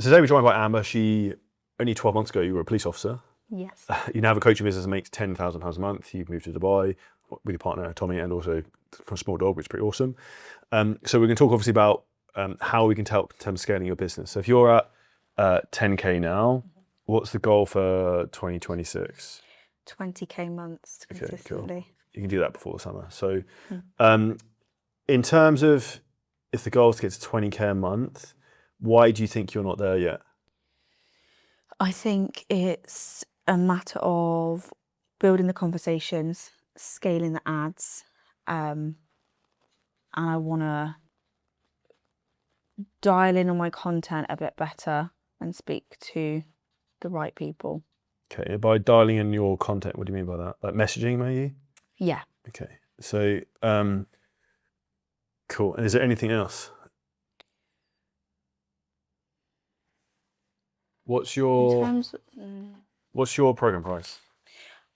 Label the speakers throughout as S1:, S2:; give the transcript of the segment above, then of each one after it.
S1: So today we're joined by Amber. She, only 12 months ago, you were a police officer.
S2: Yes.
S1: You now have a coaching business that makes £10,000 a month. You've moved to Dubai with your partner, Tommy, and also a small dog, which is pretty awesome. So we're going to talk obviously about how we can help in terms of scaling your business. So if you're at 10K now, what's the goal for 2026?
S2: 20K months consistently.
S1: Cool. You can do that before the summer. So in terms of if the goal is to get to 20K a month, why do you think you're not there yet?
S2: I think it's a matter of building the conversations, scaling the ads, and I want to dial in on my content a bit better and speak to the right people.
S1: Okay, by dialing in your content, what do you mean by that? Like messaging, maybe?
S2: Yeah.
S1: Okay, so cool. And is there anything else? What's your program price?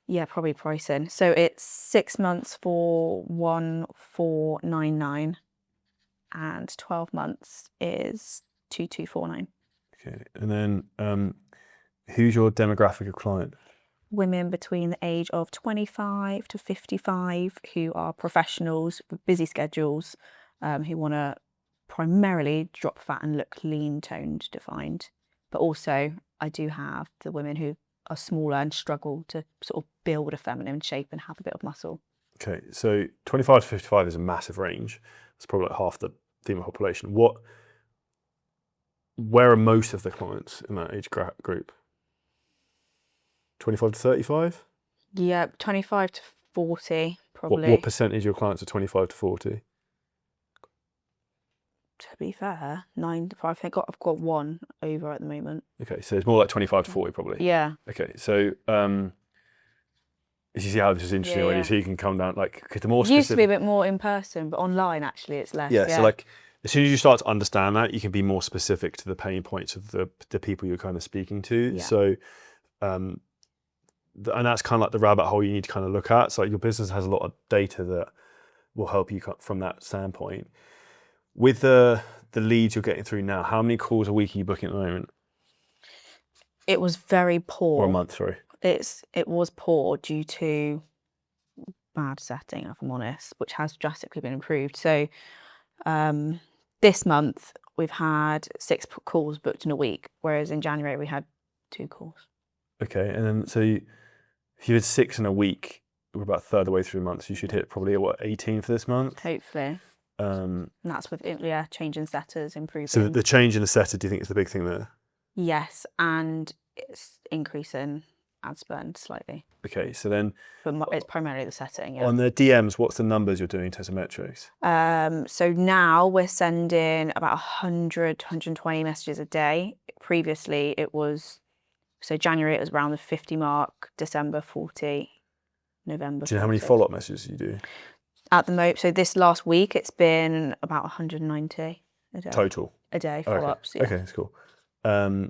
S2: Yeah, probably pricing. So it's 6 months for 1,499, and 12 months is 2,249.
S1: Okay, and then who's your demographic of client?
S2: Women between the age of 25 to 55 who are professionals with busy schedules, who want to primarily drop fat and look lean, toned, defined. But also I do have the women who are smaller and struggle to sort of build a feminine shape and have a bit of muscle.
S1: Okay, so 25 to 55 is a massive range. It's probably like half the female population. Where are most of the clients in that age group? 25 to 35?
S2: Yeah, 25 to 40 probably.
S1: What percentage of your clients are 25 to 40?
S2: To be fair, 9 to 5. I think I've got one over at the moment.
S1: Okay, so it's more like 25 to 40 probably.
S2: Yeah.
S1: Okay, so you see how this is interesting already, so you can come down, like, because the more
S2: It
S1: specific...
S2: used to be a bit more in person, but online actually it's less.
S1: Yeah, so like, as soon as you start to understand that, you can be more specific to the pain points of the people you're kind of speaking to.
S2: Yeah.
S1: So, and that's kind of like the rabbit hole you need to kind of look at. So like your business has a lot of data that will help you from that standpoint. With the leads you're getting through now, how many calls a week are you booking at the moment?
S2: It was very poor.
S1: Or a month, sorry.
S2: It was poor due to bad setting, if I'm honest, which has drastically been improved. So this month we've had 6 calls booked in a week, whereas in January we had 2 calls.
S1: Okay, and then so if you had 6 in a week, we're about a third of the way through the month, so you should hit probably, 18 for this month?
S2: Hopefully. And that's with changing setters, improving.
S1: So the change in the setter, do you think is the big thing there?
S2: Yes, and it's increasing ad spend slightly.
S1: Okay, so then...
S2: But it's primarily the setting, yeah.
S1: On the DMs, what's the numbers you're doing in terms of metrics?
S2: So now we're sending about 100 to 120 messages a day. Previously it was, so January it was around the 50 mark, December 40, November 40.
S1: Do you know how many follow-up messages you do?
S2: At the moment, so this last week it's been about 190 a day.
S1: Total?
S2: A day, follow-ups,
S1: okay. Okay, that's cool. Okay,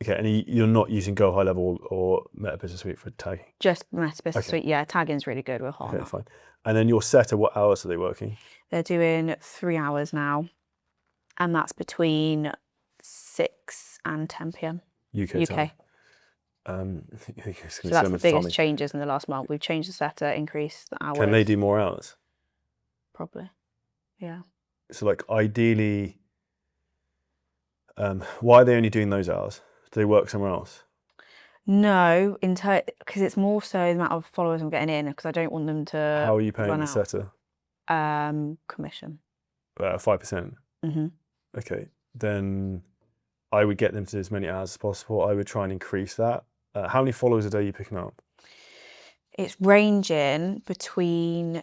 S1: and you're not using Go High Level or Meta Business Suite for tagging?
S2: Just Meta Business Suite, yeah. Tagging's really good. We're hot.
S1: Okay, fine. And then your setter, what hours are they working?
S2: They're doing 3 hours now, and that's between 6 and 10 p.m.
S1: UK
S2: time.
S1: So
S2: that's the biggest changes in the last month. We've changed the setter, increased the hours.
S1: Can they do more hours?
S2: Probably, yeah.
S1: So like ideally, why are they only doing those hours? Do they work somewhere else?
S2: No, because it's more so the amount of followers I'm getting in, because I don't want them to.
S1: How are you paying the setter?
S2: Commission.
S1: 5%?
S2: Mm-hmm.
S1: Okay, then I would get them to do as many hours as possible. I would try and increase that. How many followers a day are you picking up?
S2: It's ranging between...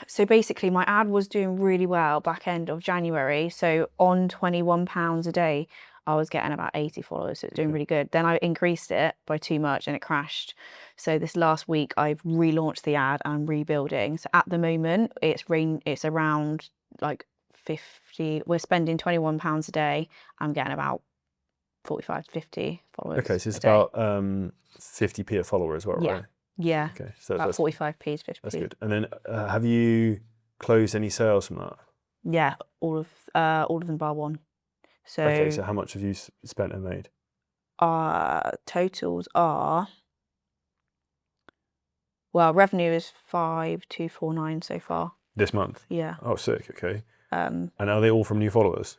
S2: So basically my ad was doing really well back end of January. So on £21 a day, I was getting about 80 followers. So it's doing really good. Then I increased it by too much and it crashed. So this last week I've relaunched the ad and I'm rebuilding. So at the moment it's around like 50. We're spending £21 a day. I'm getting about 45 to 50 followers.
S1: Okay, so it's about 50p a follower as well, right?
S2: Yeah.
S1: Okay, so
S2: about 45p to 50p.
S1: That's good. And then have you closed any sales from that?
S2: Yeah, all of them bar one. So,
S1: Okay, so how much have you spent and made?
S2: totals are, well, revenue is 5,249 so far.
S1: This month?
S2: Yeah.
S1: Oh, sick, okay.
S2: Um,
S1: And are they all from new followers?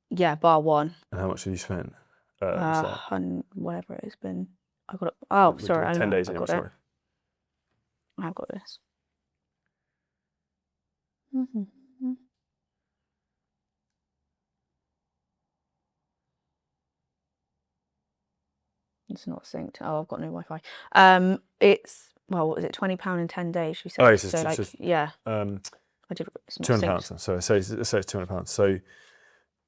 S2: yeah, bar one.
S1: And how much have you spent? At the start?
S2: Whatever it has been. I got it. Oh,
S1: We're
S2: sorry.
S1: doing 10 days
S2: I
S1: anyway,
S2: got it.
S1: sorry.
S2: I've got this. It's not synced. Oh, I've got no Wi-Fi. It's, well, what was it? £20 in 10 days. She said.
S1: Oh, it's
S2: so like,
S1: just
S2: yeah.
S1: um,
S2: I did. It's not
S1: £200.
S2: synced.
S1: So say it's £200. So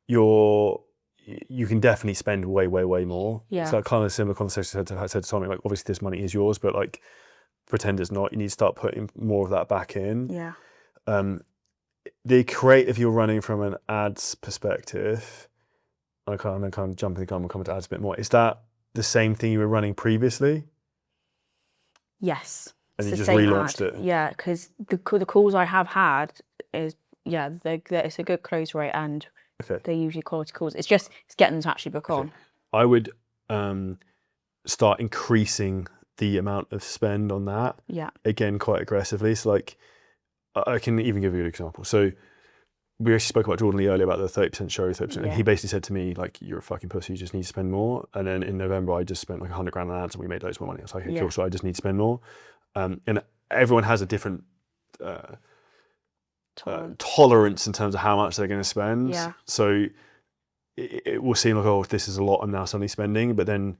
S1: you can definitely spend way more.
S2: Yeah.
S1: It's like kind of a similar conversation I said to Tommy, like obviously this money is yours, but like pretend it's not. You need to start putting more of that back in.
S2: Yeah.
S1: The creative you're running from an ads perspective, I kind of jumping the gun, we'll come to ads a bit more. Is that the same thing you were running previously?
S2: Yes.
S1: And
S2: It's
S1: you
S2: the
S1: just
S2: same
S1: relaunched
S2: ad.
S1: it?
S2: Yeah, because the calls I have had is, yeah, it's a good close rate and
S1: Okay.
S2: they're usually quality calls. It's just it's getting them to actually book on.
S1: I would start increasing the amount of spend on that.
S2: Yeah.
S1: Again, quite aggressively. So like, I can even give you an example. So we actually spoke about Jordan Lee earlier about the 30% show, 30%. And he basically said to me, like, you're a fucking pussy, you just need to spend more. And then in November, I just spent like 100 grand on ads and we made loads more money. I was like, okay, cool, so I just need to spend more. And everyone has a different tolerance in terms of how much they're going to spend.
S2: Yeah.
S1: So it will seem like, oh, this is a lot, I'm now suddenly spending. But then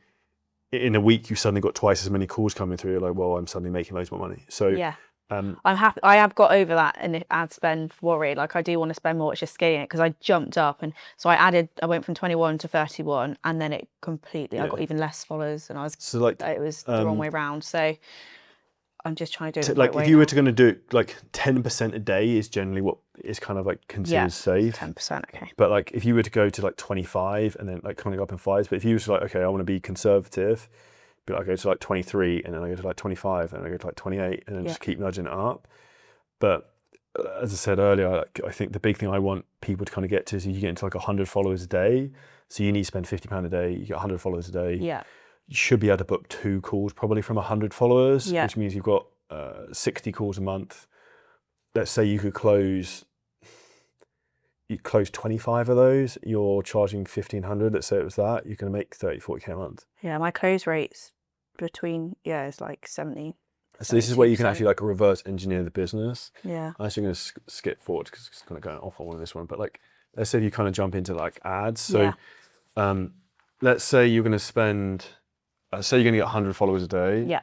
S1: in a week, you suddenly got twice as many calls coming through. You're like, well, I'm suddenly making loads more money. So
S2: yeah. I'm happy. I have got over that in ad spend worry. Like I do want to spend more. It's just scaling it because I jumped up and so I went from 21 to 31, and then it completely. I got even less followers, and I was
S1: so like
S2: it was the wrong way round. So I'm just trying to do it the
S1: like
S2: right way
S1: if you were
S2: now.
S1: to going to do it, like 10% a day is generally what is kind of like considered safe.
S2: 10%. Okay.
S1: But like if you were to go to like 25 and then like kind of go up in fives, but if you were to like, okay, I want to be conservative. But I go to like 23 and then I go to like 25 and then I go to like 28 and then just keep nudging it up. But as I said earlier, I think the big thing I want people to kind of get to is you get into like 100 followers a day. So you need to spend £50 a day, you get 100 followers a day.
S2: Yeah.
S1: You should be able to book 2 calls probably from 100 followers,
S2: Yeah.
S1: which means you've got 60 calls a month. Let's say you close 25 of those, you're charging 1,500, let's say it was that, you're going to make 30, 40K a month.
S2: Yeah, my close rates between, it's like 70.
S1: So this is where you can actually like reverse engineer the business.
S2: Yeah.
S1: I'm actually going to skip forward because it's kind of going off on this one. But like, let's say you kind of jump into like ads. So let's say you're going to spend, say you're going to get 100 followers a day.
S2: Yeah.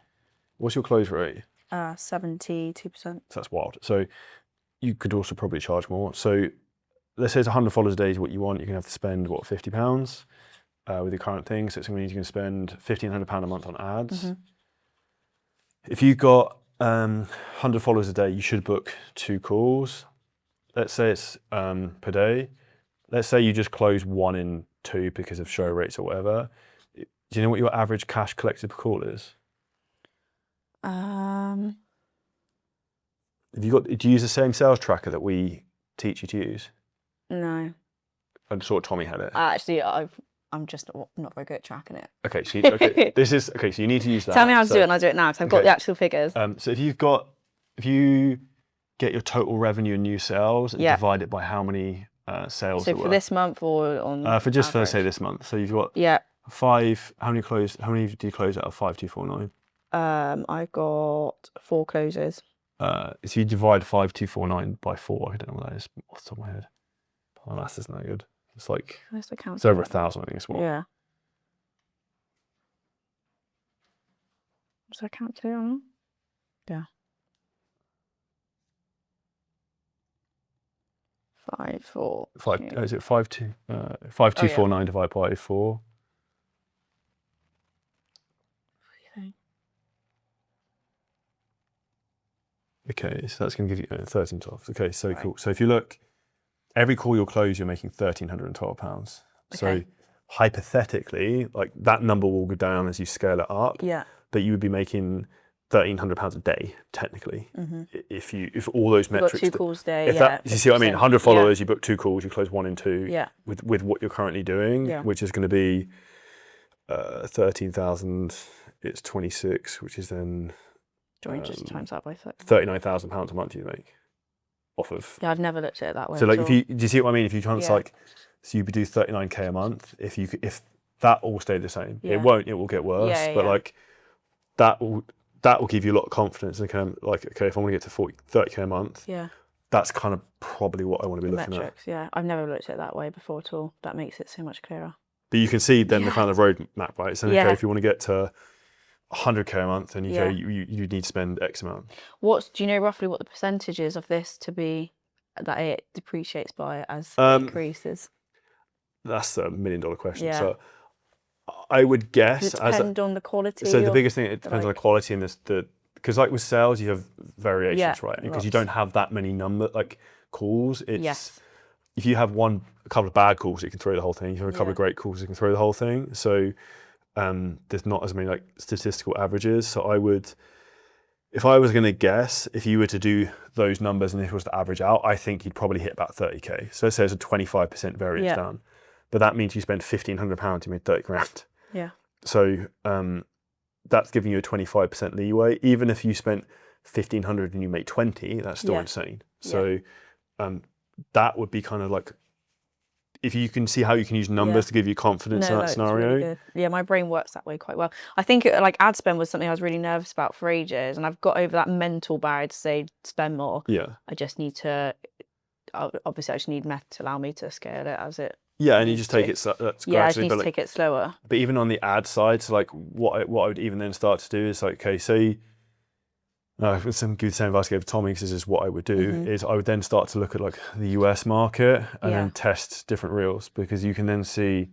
S1: What's your close rate?
S2: 72%.
S1: So that's wild. So you could also probably charge more. So let's say it's 100 followers a day is what you want. You're going to have to spend, what, £50 with your current thing. So it's going to mean you're going to spend £1,500 a month on ads. If you got 100 followers a day, you should book 2 calls. Let's say it's per day. Let's say you just close 1 in 2 because of show rates or whatever. Do you know what your average cash collected per call is? Do you use the same sales tracker that we teach you to use?
S2: No.
S1: I saw Tommy had it.
S2: Actually, I'm just not very good at tracking it.
S1: Okay, so so you need to use that.
S2: Tell me how to do it, and I'll do it now because I've got the actual figures.
S1: So if you get your total revenue and new sales and divide it by how many sales there were.
S2: So for this month or on
S1: for just for say this month. So you've got 5. How many did you close out of 5,249?
S2: I got 4 closes.
S1: So you divide 5,249 by 4. I don't know what that is off the top of my head. My maths isn't that good. It's like it's over 1,000. I think it's what.
S2: Yeah. Does that count too or not? Yeah. 5, 4.
S1: 5. Is it 5,249 divided by 4? Okay, so that's going to give you 1312. Okay, so cool. So if you look, every call you'll close, you're making £1,312. So hypothetically, like that number will go down as you scale it up.
S2: Yeah.
S1: But you would be making £1,300 a day technically. If all those
S2: You've got
S1: metrics,
S2: 2 calls a day.
S1: if
S2: Yeah,
S1: that, you see what I mean,
S2: 50%.
S1: 100 followers, you book 2 calls, you close 1 in 2
S2: Yeah.
S1: with what you're currently doing,
S2: Yeah.
S1: which is going to be 13,000. It's 26, which is then
S2: Do you want to just times that by 30?
S1: £39,000 a month you make off of.
S2: Yeah, I've never looked at it that way.
S1: So like,
S2: at
S1: if
S2: all.
S1: you, do you see what I mean? If you try and
S2: Yeah.
S1: like, so you do 39k a month. If that all stayed the same,
S2: Yeah.
S1: it won't. It will get worse.
S2: Yeah,
S1: but
S2: yeah.
S1: like, that will give you a lot of confidence and kind of like, okay, if I want to get to 30k a month,
S2: Yeah,
S1: that's kind of probably what I want to be
S2: the
S1: looking at.
S2: metrics. Yeah, I've never looked at it that way before at all. That makes it so much clearer.
S1: But you can see then the
S2: Yeah.
S1: kind of roadmap, right? So okay,
S2: Yeah.
S1: if you want to get to 100k a month, then you go,
S2: Yeah.
S1: you need to spend X amount.
S2: Do you know roughly what the percentage is of this to be that it depreciates by as it increases?
S1: That's $1 million question.
S2: Yeah.
S1: So I would guess
S2: Does it depend on the quality?
S1: so the
S2: of-
S1: biggest thing, it depends on the quality and because like with sales you have variations,
S2: Yeah,
S1: right? Because you
S2: lots.
S1: don't have that many calls. It's
S2: Yes.
S1: if you have a couple of bad calls, you can throw the whole thing. If you have a couple of
S2: Yeah.
S1: great calls, you can throw the whole thing. So there's not as many like statistical averages. So if I was going to guess, if you were to do those numbers and if it was to average out, I think you'd probably hit about 30k. So let's say it's a 25% variance
S2: Yeah.
S1: down, but that means you spend £1,500, you made 30 grand.
S2: Yeah.
S1: So that's giving you a 25% leeway. Even if you spent 1,500 and you make 20, that's still
S2: Yeah.
S1: insane. So that would be kind of like, if you can see how you can use numbers
S2: Yeah.
S1: to give you confidence in that
S2: it's
S1: scenario.
S2: really good. Yeah, my brain works that way quite well. I think like ad spend was something I was really nervous about for ages, and I've got over that mental barrier to say spend more.
S1: Yeah.
S2: I just need to, obviously, I just need Meth to allow me to scale it as it.
S1: Yeah, and you
S2: needs
S1: just take
S2: to.
S1: it that's
S2: Yeah, I just
S1: gradually.
S2: need
S1: But
S2: to take it slower.
S1: But even on the ad side, so like what I would even then start to do is like, okay, say, some good same advice I gave to Tommy, because this is what I would do, is I would then start to look at like the US market and
S2: Yeah.
S1: then test different reels, because you can then see,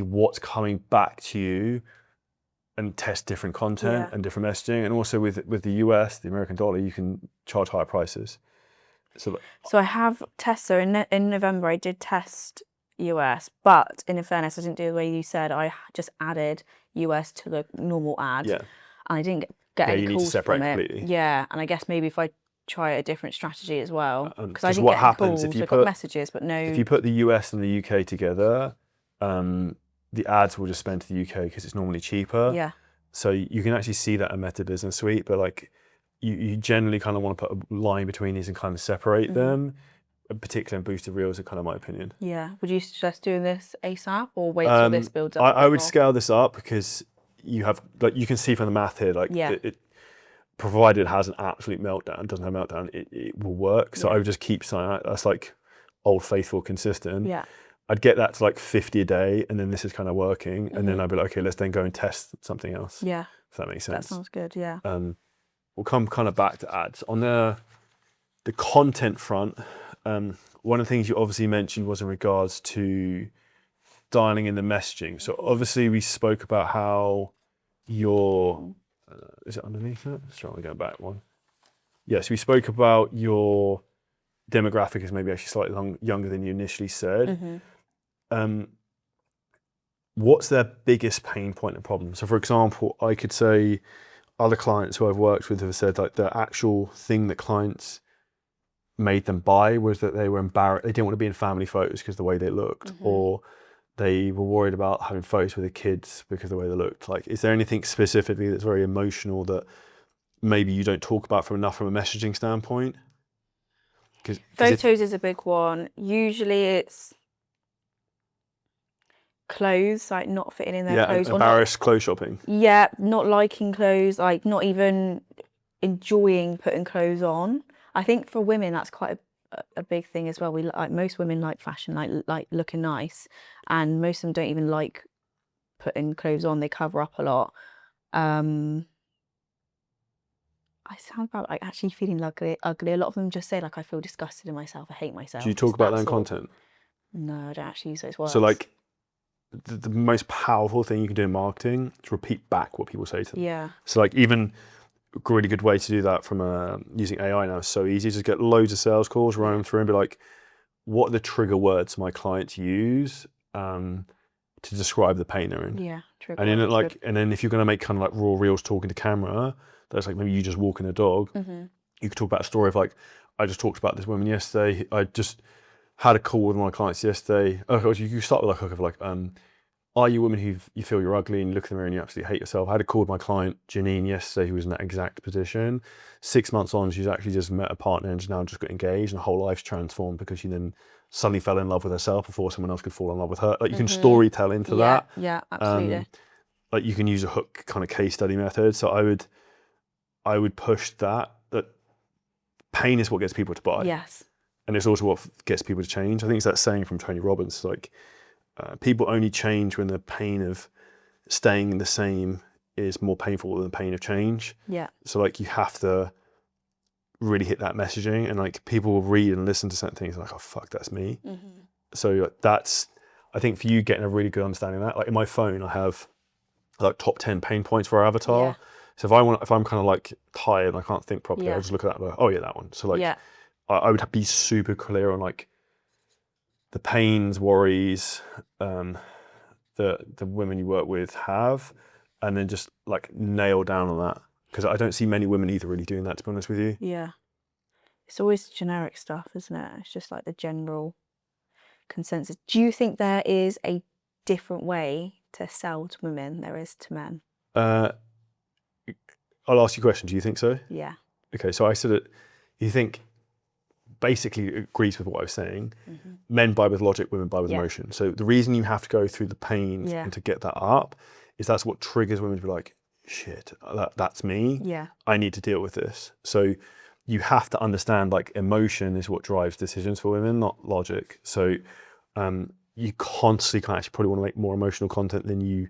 S1: what's coming back to you and test different content
S2: Yeah.
S1: and different messaging. And also with the US, the American dollar, you can charge higher prices. So
S2: I have tests. So in November, I did test US, but in fairness, I didn't do the way you said. I just added US to the normal ad,
S1: yeah,
S2: and I didn't get
S1: Yeah,
S2: any
S1: you need to
S2: calls
S1: separate
S2: from it.
S1: completely.
S2: Yeah, and I guess maybe if I try a different strategy as well, because I
S1: 'cause
S2: didn't
S1: what
S2: get any
S1: happens
S2: calls.
S1: if you
S2: I got
S1: put-
S2: messages, but no.
S1: if you put the US and the UK together, the ads will just spend to the UK because it's normally cheaper.
S2: Yeah.
S1: So you can actually see that in Meta Business Suite, but like you generally kind of want to put a line between these and kind of separate them, particularly in boosted reels, are kind of my opinion.
S2: Yeah. Would you suggest doing this ASAP or wait till this builds up? a
S1: I
S2: bit
S1: would
S2: more?
S1: scale this up because you have, like, you can see from the math here, like,
S2: Yeah.
S1: it provided it has an absolute meltdown, doesn't have a meltdown, it will work. So
S2: Yeah.
S1: I would just keep saying that. That's like old faithful consistent.
S2: Yeah.
S1: I'd get that to like 50 a day, and then this is kind of working, and
S2: Mm-hmm.
S1: then I'd be like, okay, let's then go and test something else.
S2: Yeah.
S1: If that makes
S2: That
S1: sense.
S2: sounds good. Yeah.
S1: We'll come kind of back to ads. On the content front, one of the things you obviously mentioned was in regards to dialing in the messaging. So obviously we spoke about how your, is it underneath it? Let's try and go back one. Yes, we spoke about your demographic is maybe actually slightly younger than you initially said. What's their biggest pain point and problem? So for example, I could say other clients who I've worked with have said like the actual thing that clients made them buy was that they were embarrassed. They didn't want to be in family photos because of the way they looked, or they were worried about having photos with their kids because of the way they looked. Like, is there anything specifically that's very emotional that maybe you don't talk about from a messaging standpoint?
S2: Photos is a big one. Usually it's clothes, like not fitting in their clothes. Or
S1: embarrassed clothes shopping.
S2: Yeah, not liking clothes, like not even enjoying putting clothes on. I think for women that's quite a big thing as well. We like, most women like fashion, like looking nice, and most of them don't even like putting clothes on. They cover up a lot. I sound about like actually feeling ugly. A lot of them just say like I feel disgusted in myself. I hate myself.
S1: Do you talk about that in content?
S2: No, I don't actually use those words.
S1: So like the most powerful thing you can do in marketing is repeat back what people say to them.
S2: Yeah.
S1: So like even a really good way to do that from using AI now is so easy. Just get loads of sales calls, run them through and be like, what are the trigger words my clients use to to describe the pain they're in.
S2: Yeah, true.
S1: And then like, and then if you're going to make kind of like raw reels talking to camera, that's like maybe you just walking a dog. You could talk about a story of like, I just talked about this woman yesterday. I just had a call with one of my clients yesterday. Oh, you start with like, are you a woman who you feel you're ugly and you look in the mirror and you absolutely hate yourself? I had a call with my client Janine yesterday, who was in that exact position. 6 months on, she's actually just met a partner and she's now just got engaged, and her whole life's transformed because she then suddenly fell in love with herself before someone else could fall in love with her. Like you can story tell into that.
S2: Yeah, absolutely.
S1: Like you can use a hook kind of case study method. So I would push that pain is what gets people to buy.
S2: Yes.
S1: And it's also what gets people to change. I think it's that saying from Tony Robbins, like people only change when the pain of staying the same is more painful than the pain of change.
S2: Yeah.
S1: So like you have to really hit that messaging, and like people will read and listen to certain things like, oh fuck, that's me. So that's, I think for you getting a really good understanding of that, like in my phone I have like top 10 pain points for our avatar.
S2: Yeah.
S1: So if I'm kind of like tired and I can't think properly, I'll just look at that and go, oh yeah, that one. So like I would be super clear on like the pains, worries, the women you work with have, and then just like nail down on that. Because I don't see many women either really doing that, to be honest with you.
S2: Yeah. It's always generic stuff, isn't it? It's just like the general consensus. Do you think there is a different way to sell to women there is to men?
S1: I'll ask you a question. Do you think so?
S2: Yeah.
S1: Okay, so I said that you think basically agrees with what I was saying. Men buy with logic, women buy with emotion. So the reason you have to go through the pain and to get that up is that's what triggers women to be like, shit, that's me.
S2: Yeah.
S1: I need to deal with this. So you have to understand like emotion is what drives decisions for women, not logic. So you constantly can actually probably want to make more emotional content than you,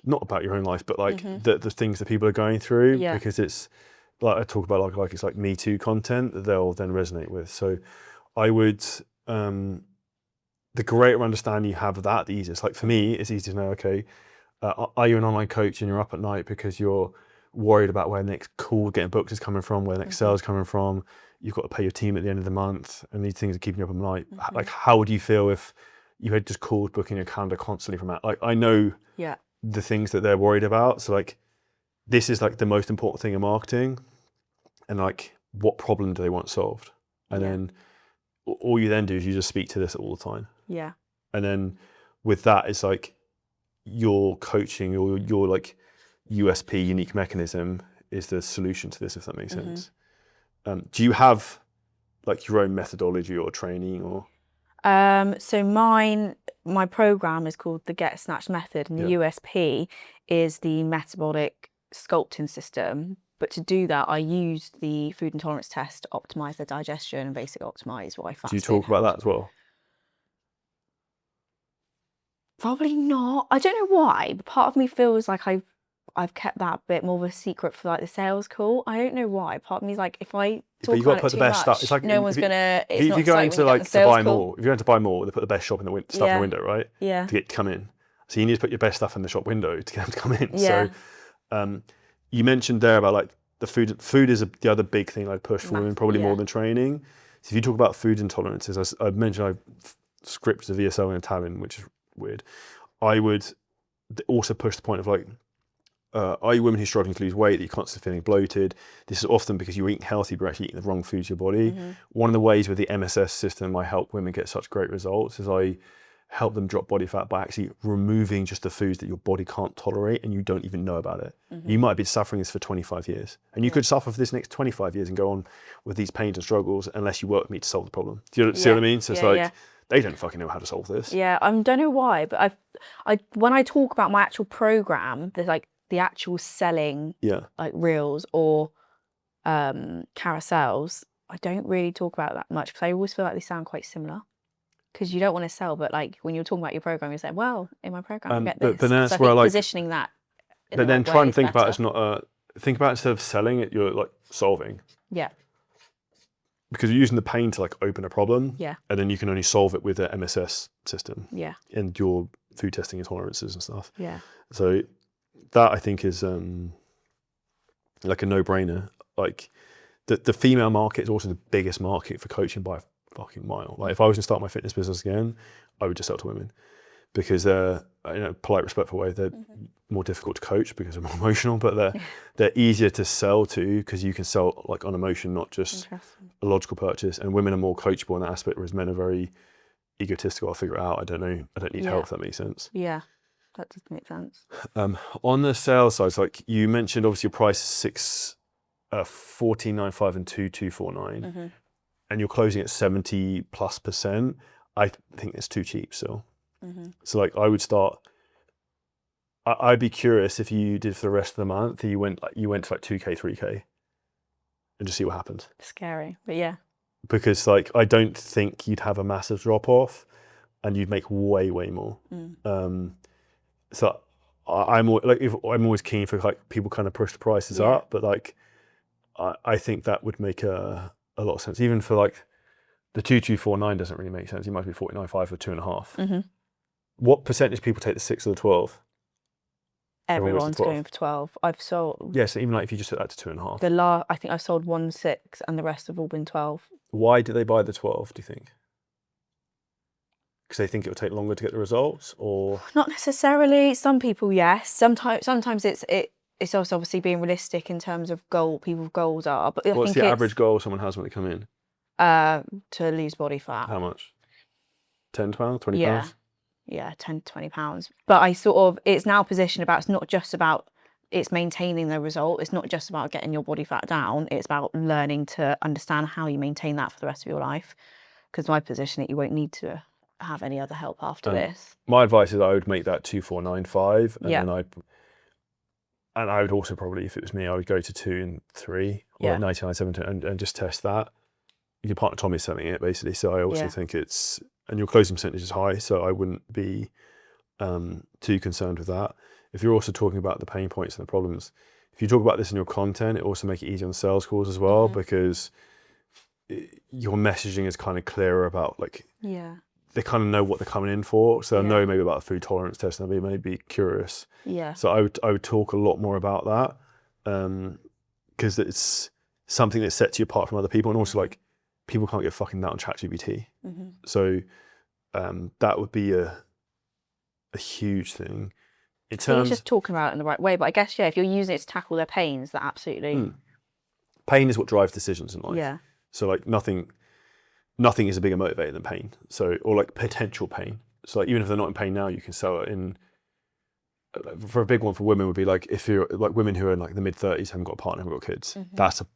S1: not about your own life, but like the things that people are going through, because it's like I talk about like it's like Me Too content that they'll then resonate with. So I would, the greater understanding you have of that, the easiest. Like for me, it's easy to know, okay, are you an online coach and you're up at night because you're worried about where the next call getting booked is coming from, where the next sale is coming from, you've got to pay your team at the end of the month, and these things are keeping you up at night. Like how would you feel if you had just called booking your calendar constantly from that? Like I know the things that they're worried about. So like this is like the most important thing in marketing, and like what problem do they want solved? And then all you then do is you just speak to this all the time.
S2: Yeah.
S1: And then with that, it's like your coaching or your like USP, unique mechanism, is the solution to this, if that makes sense. Do you have like your own methodology or training or?
S2: So my program is called the Get Snatched Method, and the USP is the metabolic sculpting system. But to do that, I used the food intolerance test to optimize their digestion and basically optimize what I found.
S1: Do you talk about that as well?
S2: Probably not. I don't know why, but part of me feels like I've kept that a bit more of a secret for like the sales call. I don't know why. Part of me is like, if I talk about it too much, it's like, no one's gonna. It's not
S1: if you go into like to buy more, if you're going to buy more, they put the best shop in the stuff in the window, right?
S2: Yeah.
S1: To get come in. So you need to put your best stuff in the shop window to get them to come in.
S2: Yeah.
S1: So, you mentioned there about like the food. Food is the other big thing I'd push for women, probably more than training. So if you talk about food intolerances, I mentioned I've scripted a VSL in Italian, which is weird. I would also push the point of like, are you women who are struggling to lose weight, that you're constantly feeling bloated? This is often because you're eating healthy, but actually eating the wrong foods to your body. One of the ways with the MSS system I help women get such great results is I help them drop body fat by actually removing just the foods that your body can't tolerate and you don't even know about it. You might be suffering this for 25 years and you could suffer for this next 25 years and go on with these pains and struggles unless you work with me to solve the problem. Do you see what I mean? So it's like, they don't fucking know how to solve this.
S2: Yeah, I don't know why, but I when I talk about my actual program, there's like the actual selling like reels or carousels, I don't really talk about that much because I always feel like they sound quite similar. Because you don't want to sell, but like when you're talking about your program, you say, "Well, in my program, I get this."
S1: But then that's
S2: so
S1: where like
S2: positioning that.
S1: But then try and think about it's not think about instead of selling it, you're like solving.
S2: Yeah.
S1: Because you're using the pain to like open a problem.
S2: Yeah.
S1: And then you can only solve it with the MSS system.
S2: Yeah.
S1: And your food testing intolerances and stuff.
S2: Yeah.
S1: So that I think is like a no-brainer. Like the female market is also the biggest market for coaching by fucking mile. Like if I was to start my fitness business again, I would just sell to women because polite, respectful way, they're more difficult to coach because they're more emotional, but they're easier to sell to because you can sell like on emotion, not just a logical purchase. And women are more coachable in that aspect, whereas men are very egotistical. I'll figure it out. I don't know. I don't need help. If that makes sense.
S2: Yeah, that does make sense.
S1: On the sales side, so like you mentioned, obviously your price is 14.95 and 2249, and you're closing at 70+%. I think it's too cheap still. So like I would start. I'd be curious if you did for the rest of the month, you went to like 2K, 3K, and just see what happens.
S2: Scary, but yeah.
S1: Because like I don't think you'd have a massive drop off, and you'd make way more. So I'm always keen for like people kind of push the prices up, but like I think that would make a lot of sense. Even for like the 2249 doesn't really make sense. You might be 49.5 for 2.5. What percentage of people take the 6 or the 12?
S2: Everyone's going for 12. I've sold.
S1: Yeah, so even like if you just took that to 2.5.
S2: I think I've sold 1 6, and the rest have all been 12.
S1: Why do they buy the 12? Do you think? Because they think it will take longer to get the results, or
S2: not necessarily. Some people, yes. Sometimes it's also obviously being realistic in terms of people's goals are. But
S1: what's the average goal someone has when they come in?
S2: To lose body fat.
S1: How much? £10, £20?
S2: Yeah, 10 to 20 pounds. But it's now positioned about, it's not just about, it's maintaining the result. It's not just about getting your body fat down. It's about learning to understand how you maintain that for the rest of your life. Because my position, you won't need to have any other help after this.
S1: My advice is I would make that 2495, and then I would also probably, if it was me, I would go to 2 and 3 or 99.7 and just test that. Your partner Tommy's selling it basically, so I also think it's, and your closing percentage is high, so I wouldn't be too concerned with that. If you're also talking about the pain points and the problems, if you talk about this in your content, it also make it easier on the sales calls as well, because your messaging is kind of clearer about like, they kind of know what they're coming in for, so they'll know maybe about the food tolerance test, and they may be curious. So I would talk a lot more about that, because it's something that sets you apart from other people, and also like people can't get fucking that on ChatGPT. So that would be a huge thing. In terms,
S2: just talking about it in the right way, but I guess if you're using it to tackle their pains, that absolutely.
S1: Pain is what drives decisions in life.
S2: Yeah.
S1: So like nothing is a bigger motivator than pain. So, or like potential pain. So like even if they're not in pain now, you can sell it in. For a big one for women would be like if you're like women who are in like the mid-30s, haven't got a partner, haven't got kids. That's a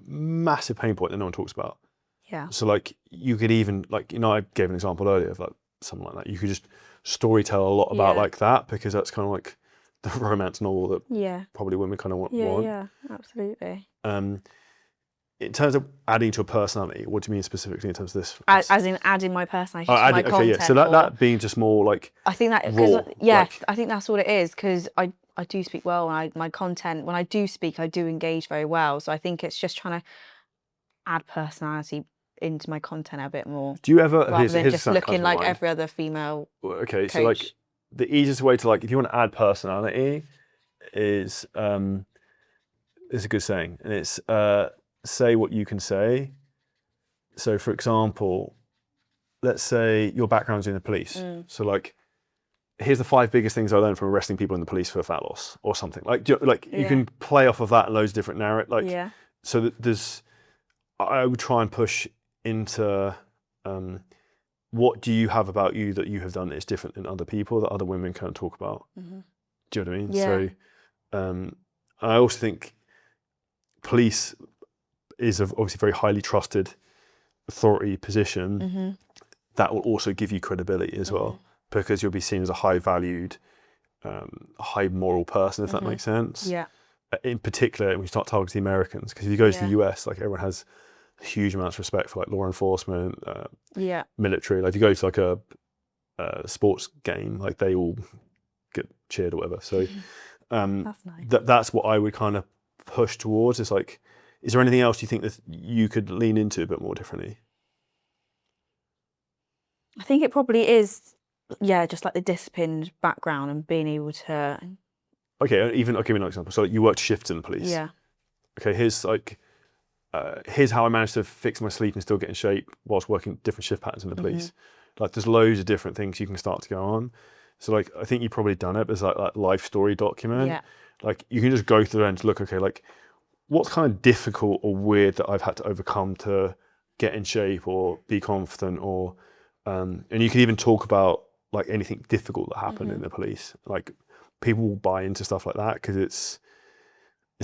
S1: massive pain point that no one talks about.
S2: Yeah.
S1: So like you could even like, I gave an example earlier of like something like that. You could just story tell a lot about like that, because that's kind of like the romance novel that probably women kind of want.
S2: Yeah, absolutely.
S1: In terms of adding to a personality, what do you mean specifically in terms of this?
S2: As in adding my personality to my content.
S1: So that being just more like
S2: I think that
S1: raw,
S2: I think that's what it is, because I do speak well, and my content, when I do speak, I do engage very well. So I think it's just trying to add personality into my content a bit more.
S1: Do you ever
S2: rather than just looking like every other female coach.
S1: So like the easiest way to like, if you want to add personality, is a good saying, and it's say what you can say. So for example, let's say your background's in the police. So like, here's the 5 biggest things I learned from arresting people in the police for fat loss, or something. Like, you can play off of that in loads of different narratives. So I would try and push into what do you have about you that you have done that is different than other people that other women can't talk about. Do you know what I mean? So I also think police is obviously a very highly trusted authority position that will also give you credibility as well, because you'll be seen as a high valued, high moral person, if that makes sense. In particular, when you start targeting Americans, because if you go to the US, like everyone has huge amounts of respect for like law enforcement, military. Like if you go to like a sports game, like they all get cheered or whatever. So
S2: that's nice.
S1: That's what I would kind of push towards. Is like, is there anything else you think that you could lean into a bit more differently?
S2: I think it probably is, just like the disciplined background and being able to.
S1: Okay, I'll give you an example. So you worked shifts in the police. Okay, here's how I managed to fix my sleep and still get in shape whilst working different shift patterns in the police. Like there's loads of different things you can start to go on. So like, I think you've probably done it, but it's like that life story document.
S2: Yeah.
S1: Like you can just go through and look, okay, like what's kind of difficult or weird that I've had to overcome to get in shape or be confident, or and you can even talk about like anything difficult that happened in the police. Like people will buy into stuff like that because it's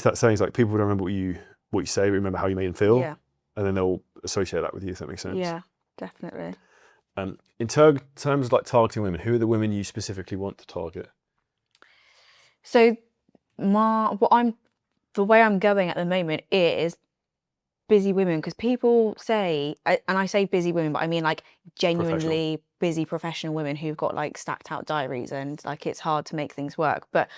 S1: that saying, it's like people don't remember what you say, but remember how you made them feel,
S2: Yeah.
S1: and then they'll associate that with you, if that makes sense.
S2: Yeah, definitely.
S1: In terms of like targeting women, who are the women you specifically want to target?
S2: So the way I'm going at the moment is busy women, because people say, and I say busy women, but I mean like genuinely busy professional women who've got like stacked out diaries, and like it's hard to make things work. But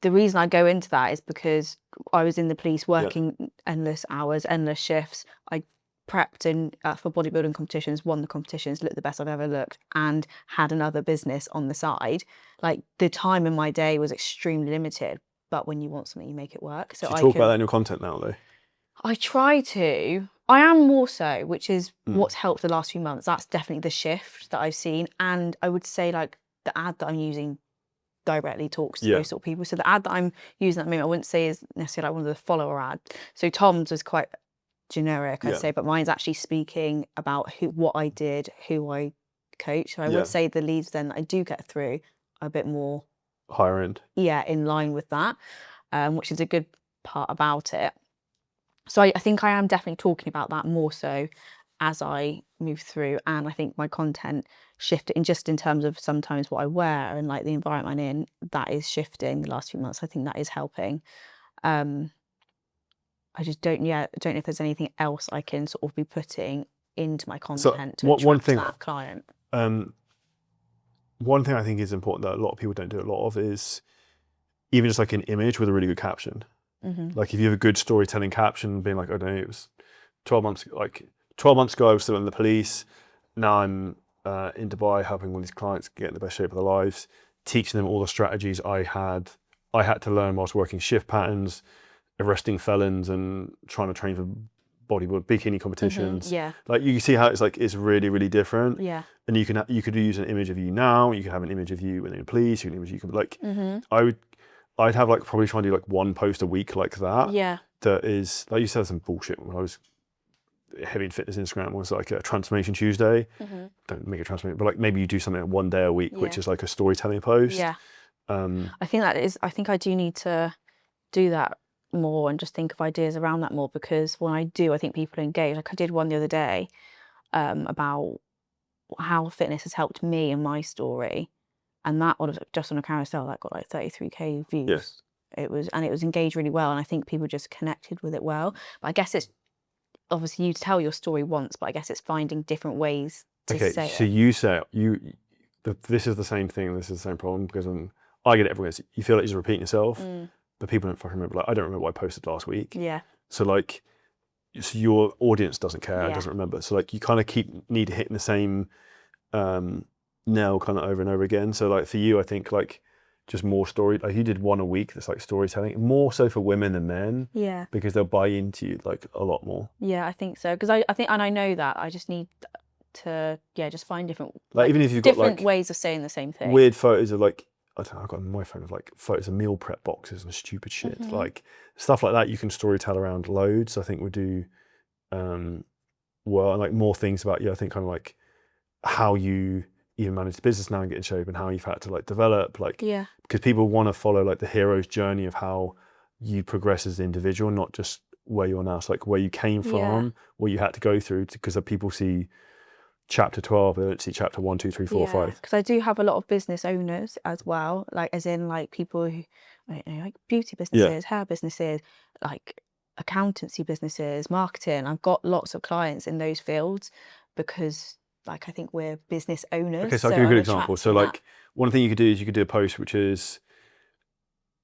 S2: the reason I go into that is because I was in the police working endless hours, endless shifts. I prepped for bodybuilding competitions, won the competitions, looked the best I've ever looked, and had another business on the side. Like the time in my day was extremely limited, but when you want something, you make it work. So
S1: Do you talk about that in your content now, though?
S2: I try to. I am more so, which is what's helped the last few months. That's definitely the shift that I've seen. And I would say like the ad that I'm using directly talks to those sort of people. So the ad that I'm using at the moment, I wouldn't say is necessarily like one of the follower ads. So Tom's was quite generic, I'd say, but mine's actually speaking about what I did, who I coach. So I would say the leads then that I do get through are a bit more
S1: higher end.
S2: Yeah, in line with that, which is a good part about it. So I think I am definitely talking about that more so as I move through, and I think my content shifted in terms of sometimes what I wear and like the environment I'm in, that is shifting the last few months. I think that is helping. I just don't know if there's anything else I can sort of be putting into my content to attract that client.
S1: One thing I think is important that a lot of people don't do a lot of is even just like an image with a really good caption. Like if you have a good storytelling caption, being like, I don't know, it was 12 months ago, I was still in the police. Now I'm in Dubai helping one of these clients get in the best shape of their lives, teaching them all the strategies I had to learn whilst working shift patterns, arresting felons and trying to train for bodybuilding bikini competitions. Like you can see how it's really, really different. And you could use an image of you now, you could have an image of you when you're in police, you could like I'd have like probably try and do like one post a week like that. That is, like you said, some bullshit when I was heavy in fitness. Instagram was like a transformation Tuesday. Don't make a transformation, but like maybe you do something like one day a week, which is like a storytelling post.
S2: I think I do need to do that more and just think of ideas around that more, because when I do, I think people engage. Like I did one the other day about how fitness has helped me in my story. And that was just on a carousel that got like 33k views. It was engaged really well, and I think people just connected with it well. But I guess it's obviously you tell your story once, but I guess it's finding different ways to say it.
S1: So you say this is the same thing. This is the same problem, because I get it everywhere. You feel like you're just repeating yourself, but people don't fucking remember. Like I don't remember what I posted last week. So like, so your audience doesn't care, doesn't remember. So like you kind of need hitting the same nail kind of over and over again. So like for you, I think like just more story. Like you did one a week that's like storytelling, more so for women than men. Because they'll buy into you like a lot more.
S2: I think so. Because I think, and I know that I just need to just find different
S1: like even if you've got
S2: different
S1: like
S2: ways of saying the same thing.
S1: Weird photos of like, I don't know, I've got on my phone of like photos of meal prep boxes and stupid shit. Like stuff like that you can storytell around loads. I think we do well, and like more things about I think kind of like how you even manage the business now and get in shape, and how you've had to like develop, like because people want to follow like the hero's journey of how you progress as an individual, not just where you are now. So like where you came from, what you had to go through, because people see chapter 12, they don't see chapter 1, 2, 3, 4, 5.
S2: Because I do have a lot of business owners as well, like as in like people who, I don't know, like beauty businesses, hair businesses, like accountancy businesses, marketing. I've got lots of clients in those fields because like I think we're business owners.
S1: Okay, so I'll give you a good example. So like one thing you could do is you could do a post which is